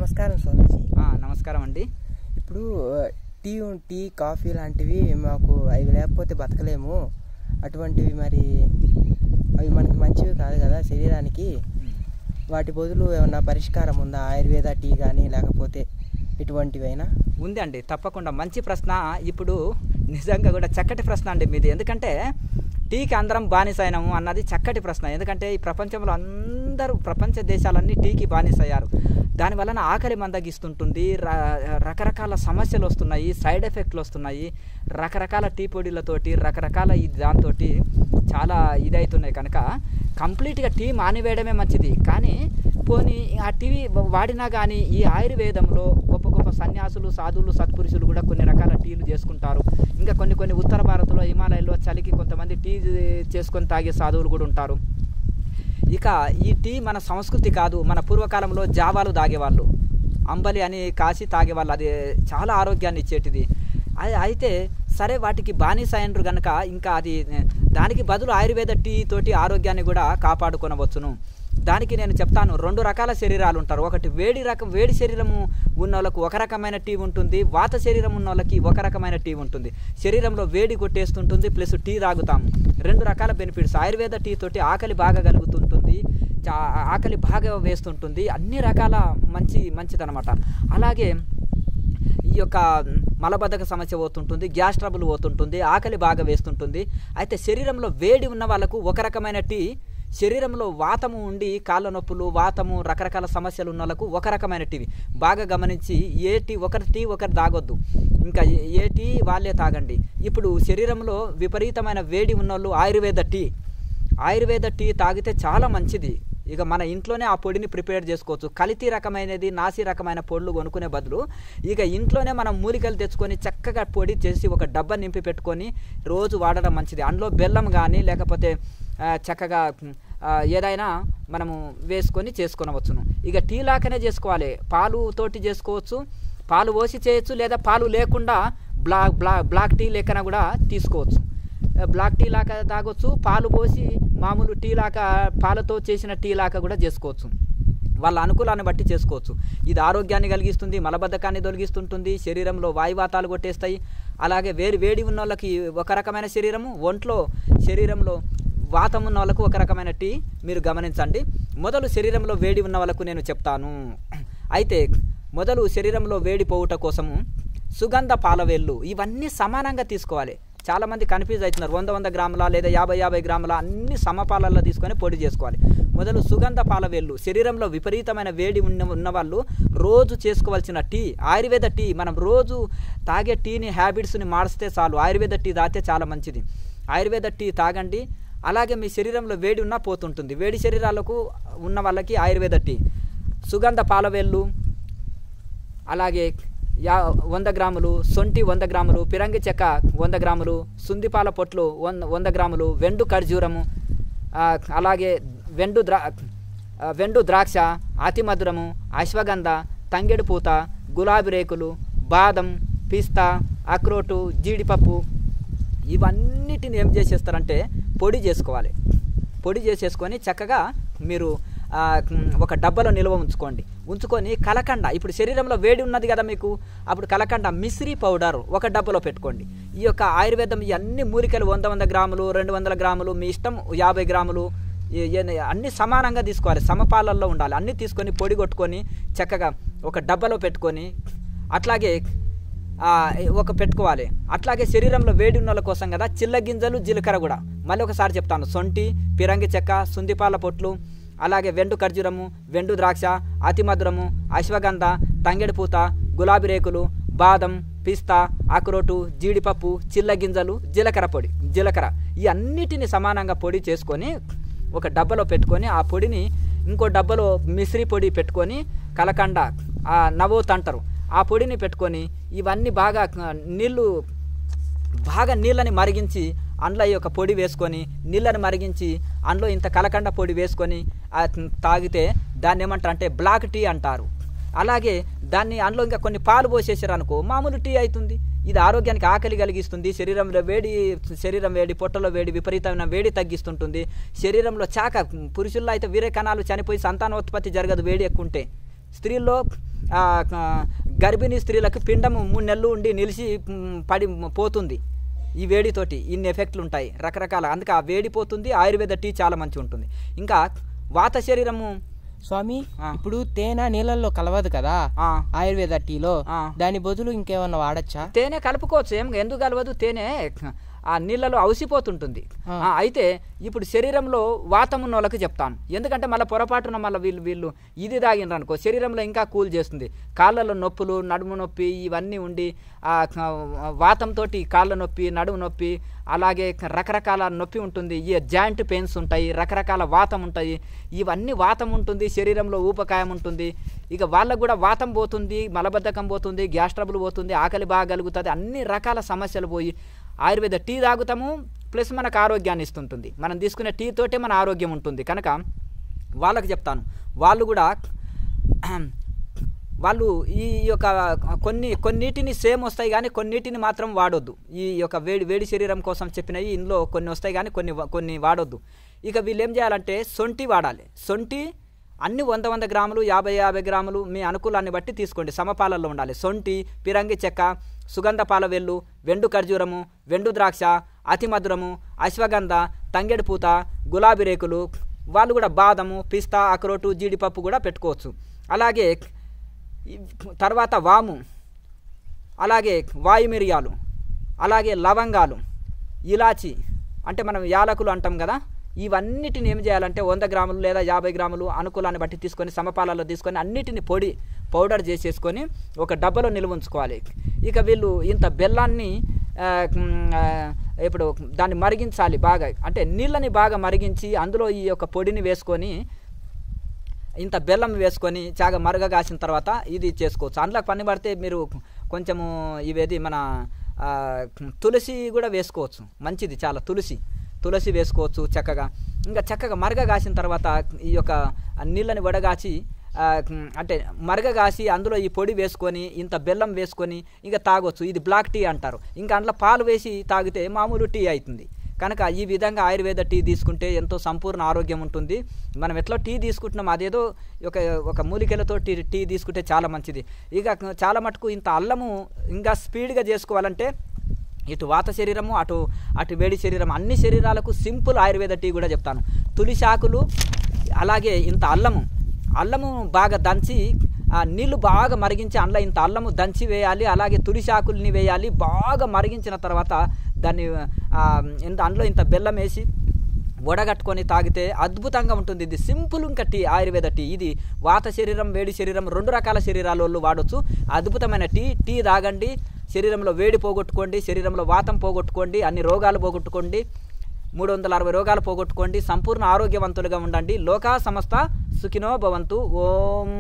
నమస్కారం స్వామీజీ. నమస్కారం అండి. ఇప్పుడు టీ కాఫీ లాంటివి మాకు అవి లేకపోతే బతకలేము. అటువంటివి మరి అవి మనకి మంచివి కాదు కదా శరీరానికి. వాటి బదులు ఏమన్నా పరిష్కారం ఉందా? ఆయుర్వేద టీ కానీ లేకపోతే ఇటువంటివైనా ఉంది అండి. తప్పకుండా మంచి ప్రశ్న. ఇప్పుడు నిజంగా కూడా చక్కటి ప్రశ్న అండి మీది. ఎందుకంటే టీకి అందరం బానిసైనము అన్నది చక్కటి ప్రశ్న. ఎందుకంటే ఈ ప్రపంచంలో అందరూ ప్రపంచ దేశాలన్నీ టీకి బానిసయ్యారు. దానివలన ఆకలి మందగిస్తుంటుంది, రకరకాల సమస్యలు వస్తున్నాయి, సైడ్ ఎఫెక్ట్లు వస్తున్నాయి, రకరకాల టీ పొడిలతోటి రకరకాల దాంతో చాలా ఇదవుతున్నాయి. కనుక కంప్లీట్గా టీ మానివేయడమే మంచిది. కానీ పోనీ ఆ టీ వాడినా కానీ ఈ ఆయుర్వేదంలో గొప్ప గొప్ప సన్యాసులు, సాధువులు, సత్పురుషులు కూడా కొన్ని రకాల టీలు చేసుకుంటారు. ఇంకా కొన్ని ఉత్తర భారత్లో హిమాలయాల్లో చలికి కొంతమంది టీ చేసుకొని తాగే సాధువులు కూడా ఉంటారు. ఇక ఈ టీ మన సంస్కృతి కాదు. మన పూర్వకాలంలో జావాలు తాగేవాళ్ళు, అంబలి అని కాసి తాగేవాళ్ళు. అది చాలా ఆరోగ్యాన్ని ఇచ్చేటిది. అయితే సరే వాటికి బానిస అయినరు కనుక ఇంకా అది దానికి బదులు ఆయుర్వేద టీ తోటి ఆరోగ్యాన్ని కూడా కాపాడుకొనవచ్చును. దానికి నేను చెప్తాను. 2 రకాల శరీరాలు ఉంటారు. ఒకటి వేడి శరీరము ఉన్న వాళ్ళకు ఒక రకమైన టీ ఉంటుంది, వాత శరీరం ఉన్న వాళ్ళకి ఒక రకమైన టీ ఉంటుంది. శరీరంలో వేడి కొట్టేస్తుంటుంది, ప్లస్ టీ తాగుతాము. 2 రకాల బెనిఫిట్స్. ఆయుర్వేద టీ తోటి ఆకలి బాగా కలుగుతుంటుంది, ఆకలి బాగా వేస్తుంటుంది, అన్ని రకాల మంచిదన్నమాట. అలాగే ఈ యొక్క మలబద్ధక సమస్య పోతుంటుంది, గ్యాస్ ట్రబుల్ పోతుంటుంది, ఆకలి బాగా వేస్తుంటుంది. అయితే శరీరంలో వేడి ఉన్న వాళ్ళకు ఒక రకమైన టీ, శరీరంలో వాతము ఉండి కాళ్ళ నొప్పులు, వాతము, రకరకాల సమస్యలు ఉన్న వాళ్ళకు ఒక రకమైన టీవి బాగా గమనించి ఒకరి టీ తాగొద్దు. ఇంకా ఏ టీ వాళ్ళే తాగండి. ఇప్పుడు శరీరంలో విపరీతమైన వేడి ఉన్నోళ్ళు ఆయుర్వేద టీ తాగితే చాలా మంచిది. ఇక మన ఇంట్లోనే ఆ పొడిని ప్రిపేర్ చేసుకోవచ్చు. కల్తీ రకమైనది, నాసి రకమైన పొడులు కొనుక్కునే బదులు ఇక ఇంట్లోనే మనం మూలికలు తెచ్చుకొని చక్కగా పొడి చేసి ఒక డబ్బా నింపి పెట్టుకొని రోజు వాడడం మంచిది. అందులో బెల్లం కానీ లేకపోతే చక్కగా ఏదైనా మనము వేసుకొని చేసుకొనవచ్చును. ఇక టీ లాగానే చేసుకోవాలి. పాలు తోటి చేసుకోవచ్చు, పాలు పోసి చేయొచ్చు, లేదా పాలు లేకుండా బ్లాక్ టీ లేకన కూడా తీసుకోవచ్చు. బ్లాక్ టీ లాగా తాగొచ్చు, పాలు పోసి మామూలు టీ లాగా పాలతో చేసిన టీ లాగా కూడా చేసుకోవచ్చు. వాళ్ళ అనుకూలాన్ని బట్టి చేసుకోవచ్చు. ఇది ఆరోగ్యాన్ని కలిగిస్తుంది, మలబద్ధకాన్ని తొలగిస్తుంటుంది, శరీరంలో వాయువాతాలు కొట్టేస్తాయి. అలాగే వేడి ఉన్న వాళ్ళకి ఒక రకమైన శరీరంలో వాతం ఉన్న వాళ్ళకు ఒక రకమైన టీ మీరు గమనించండి. మొదలు శరీరంలో వేడి ఉన్న వాళ్ళకు నేను చెప్తాను. అయితే మొదలు శరీరంలో వేడి పోవుట కోసము సుగంధ పాలవేళ్ళు ఇవన్నీ సమానంగా తీసుకోవాలి. చాలామంది కన్ఫ్యూజ్ అవుతున్నారు. 100 గ్రాముల లేదా 50 గ్రాముల అన్ని సమపాలల్లో తీసుకొని పొడి చేసుకోవాలి. మొదలు సుగంధ పాలవేళ్ళు. శరీరంలో విపరీతమైన వేడి ఉన్న వాళ్ళు రోజు చేసుకోవాల్సిన టీ, ఆయుర్వేద టీ. మనం రోజు తాగే టీని హ్యాబిట్స్ని మార్చితే చాలు. ఆయుర్వేద టీ తాగితే చాలా మంచిది. ఆయుర్వేద టీ తాగండి. అలాగే మీ శరీరంలో వేడి ఉన్నా పోతుంటుంది. వేడి శరీరాలకు ఉన్న వాళ్ళకి ఆయుర్వేద టీ, సుగంధ పాలవేళ్ళు, అలాగే 100 గ్రాములు సొంటి, 100 గ్రాములు పిరంగి చెక్క, 100 గ్రాములు సుందిపాల పొట్లు, 100 గ్రాములు వెండు ఖర్జూరము, అలాగే వెండు ద్రాక్ష, అతిమధురము, అశ్వగంధ, తంగెడు పూత, గులాబీ రేకులు, బాదం, పిస్తా, అక్రోటు, జీడిపప్పు ఇవన్నిటిని ఏం చేసేస్తారంటే పొడి చేసుకోవాలి. పొడి చేసేసుకొని చక్కగా మీరు ఒక డబ్బాలో నిల్వ ఉంచుకొని కలకండ, ఇప్పుడు శరీరంలో వేడి ఉన్నది కదా మీకు, అప్పుడు కలకండ మిశ్రీ పౌడర్ ఒక డబ్బాలో పెట్టుకోండి. ఈ యొక్క ఆయుర్వేదం ఈ అన్ని మూలికలు 100 గ్రాములు 200 గ్రాములు మీ ఇష్టం, 50 గ్రాములు అన్ని సమానంగా తీసుకోవాలి, సమపాలల్లో ఉండాలి. అన్నీ తీసుకొని పొడి కొట్టుకొని చక్కగా ఒక డబ్బాలో పెట్టుకొని అట్లాగే పెట్టుకోవాలి. అట్లాగే శరీరంలో వేడి ఉన్న వాళ్ళ కోసం కదా చిల్ల గింజలు, జీలకర్ర కూడా మళ్ళీ ఒకసారి చెప్తాను. సొంటి, పిరంగి చెక్క, సుందిపాల పొట్లు, అలాగే వెండు ఖర్జూరము, వెండు ద్రాక్ష, అతిమధురము, అశ్వగంధ, తంగెడు పూత, గులాబీ రేకులు, బాదం, పిస్తా, అక్రోటు, జీడిపప్పు, చిల్ల గింజలు, జీలకర్ర ఈ అన్నిటిని సమానంగా పొడి చేసుకొని ఒక డబ్బాలో పెట్టుకొని ఆ పొడిని ఇంకో డబ్బాలో మిశ్రీ పొడి పెట్టుకొని కలకండ, నవోత్ అంటారు, ఆ పొడిని పెట్టుకొని ఇవన్నీ బాగా నీళ్ళని మరిగించి అందులో ఈ యొక్క పొడి వేసుకొని నీళ్ళని మరిగించి అందులో ఇంత కలకండ పొడి వేసుకొని తాగితే దాన్ని ఏమంటారు అంటే బ్లాక్ టీ అంటారు. అలాగే దాన్ని అందులో ఇంకా కొన్ని పాలు పోసేసారు అనుకో మామూలు టీ అవుతుంది. ఇది ఆరోగ్యానికి ఆకలి కలిగిస్తుంది, శరీరం వేడి, పొట్టలో వేడి, విపరీతమైన వేడి తగ్గిస్తుంటుంది. శరీరంలో పురుషుల్లో అయితే వీర్య కణాలు చనిపోయి సంతానోత్పత్తి జరగదు వేడి ఎక్కువ ఉంటే. స్త్రీల్లో గర్భిణీ స్త్రీలకు పిండము 3 నెలలు ఉండి నిలిచి పడి పోతుంది ఈ వేడితోటి. ఇన్ని ఎఫెక్ట్లు ఉంటాయి రకరకాల. అందుకే ఆ వేడి పోతుంది. ఆయుర్వేద టీ చాలా మంచిగా ఉంటుంది. ఇంకా వాత శరీరము స్వామి, ఇప్పుడు తేనె నీళ్ళల్లో కలవదు కదా ఆయుర్వేద టీలో, దాని బదులు ఇంకేమన్నా వాడచ్చా? తేనె కలుపుకోవచ్చు. ఎందుకు కలవదు? తేనె ఆ నీళ్ళలో అవసిపోతుంటుంది. అయితే ఇప్పుడు శరీరంలో వాతం ఉన్న వాళ్ళకి చెప్తాను. ఎందుకంటే మళ్ళీ పొరపాటున మళ్ళీ వీళ్ళు ఇది తాగినారు అనుకో శరీరంలో ఇంకా కూల్ చేస్తుంది. కాళ్ళలో నొప్పులు, నడుము నొప్పి ఇవన్నీ ఉండి వాతంతో కాళ్ళ నొప్పి, నడుము నొప్పి, అలాగే రకరకాల నొప్పి ఉంటుంది. ఈ జాయింట్ పెయిన్స్ ఉంటాయి, రకరకాల వాతం ఉంటాయి. ఇవన్నీ వాతం ఉంటుంది, శరీరంలో ఊపకాయం ఉంటుంది. ఇక వాళ్ళకు కూడా వాతం పోతుంది, మలబద్ధకం పోతుంది, గ్యాస్ ట్రబుల్ పోతుంది, ఆకలి బాగా కలుగుతుంది, అన్ని రకాల సమస్యలు పోయి ఆయుర్వేద టీ తాగుతాము. ప్లస్ మనకు ఆరోగ్యాన్ని ఇస్తుంటుంది. మనం తీసుకునే టీ తోటే మన ఆరోగ్యం ఉంటుంది. కనుక వాళ్ళకి చెప్తాను. వాళ్ళు ఈ యొక్క కొన్నిటిని సేమ్ వస్తాయి కానీ కొన్నిటిని మాత్రం వాడొద్దు. ఈ యొక్క వేడి శరీరం కోసం చెప్పినవి ఇందులో కొన్ని వస్తాయి కానీ కొన్ని వాడొద్దు. ఇక వీళ్ళు ఏం చేయాలంటే సొంటి వాడాలి. సొంటి అన్ని 100 గ్రాములు, 50 గ్రాములు మీ అనుకూలాన్ని బట్టి తీసుకోండి. సమపాలల్లో ఉండాలి. సొంటి, పిరంగి చెక్క, సుగంధ పాలవెల్లు, వెండు ఖర్జూరము, వెండు ద్రాక్ష, అతి మధురము, అశ్వగంధ, తంగెడు పూత, గులాబీ రేకులు. వాళ్ళు కూడా బాదము, పిస్తా, అక్రోటు, జీడిపప్పు కూడా పెట్టుకోవచ్చు. అలాగే తర్వాత వాము, అలాగే వాయు మిరియాలు, అలాగే లవంగాలు, ఇలాచి అంటే మనం యాలకులు అంటాం కదా. ఇవన్నిటిని ఏం చేయాలంటే 100 గ్రాములు లేదా 50 గ్రాములు అనుకూలాన్ని బట్టి తీసుకొని సమపాలలో తీసుకొని అన్నిటిని పౌడర్ చేసేసుకొని ఒక డబ్బాలో నిల్వ ఉంచుకోవాలి. ఇక వీళ్ళు ఇంత బెల్లాన్ని ఇప్పుడు దాన్ని మరిగించాలి బాగా. అంటే నీళ్ళని బాగా మరిగించి అందులో ఈ యొక్క పొడిని వేసుకొని ఇంత బెల్లం వేసుకొని చాగా మరగగాసిన తర్వాత ఇది చేసుకోవచ్చు. అందులో పని పడితే మీరు కొంచెము ఇవేది మన తులసి కూడా వేసుకోవచ్చు. మంచిది చాలా. తులసి వేసుకోవచ్చు చక్కగా. ఇంకా చక్కగా మరగగాసిన తర్వాత ఈ యొక్క నీళ్ళని వడగాచి అంటే మరగగాసి అందులో ఈ పొడి వేసుకొని ఇంత బెల్లం వేసుకొని ఇంకా తాగొచ్చు. ఇది బ్లాక్ టీ అంటారు. ఇంకా అందులో పాలు వేసి తాగితే మామూలు టీ అవుతుంది. కనుక ఈ విధంగా ఆయుర్వేద టీ తీసుకుంటే ఎంతో సంపూర్ణ ఆరోగ్యం ఉంటుంది. మనం ఎట్లా టీ తీసుకుంటున్నాం అదేదో ఒక మూలికలతో టీ తీసుకుంటే చాలా మంచిది. ఇక చాలా మటుకు ఇంత అల్లము ఇంకా స్పీడ్గా చేసుకోవాలంటే ఇటు వాత శరీరము అటు వేడి శరీరం అన్ని శరీరాలకు సింపుల్ ఆయుర్వేద టీ కూడా చెప్తాను. తులిశాకులు, అలాగే ఇంత అల్లము బాగా దంచి నీళ్లు బాగా మరిగించి అందులో ఇంత అల్లము దంచి వేయాలి. అలాగే తులిశాకుల్ని వేయాలి. బాగా మరిగించిన తర్వాత దాన్ని అందులో ఇంత బెల్లం వేసి వడగట్టుకొని తాగితే అద్భుతంగా ఉంటుంది. ఇది సింపుల్ ఇంకా టీ, ఆయుర్వేద టీ. ఇది వాత శరీరం, వేడి శరీరం 2 రకాల శరీరాల వాళ్ళు వాడచ్చు. అద్భుతమైన టీ తాగండి. శరీరంలో వేడి పోగొట్టుకోండి, శరీరంలో వాతం పోగొట్టుకోండి, అన్ని రోగాలు పోగొట్టుకోండి, 360 రోగాలు పోగొట్టుకోండి, సంపూర్ణ ఆరోగ్యవంతులుగా ఉండండి. లోకా సమస్త సుఖినో భవంతు. ఓం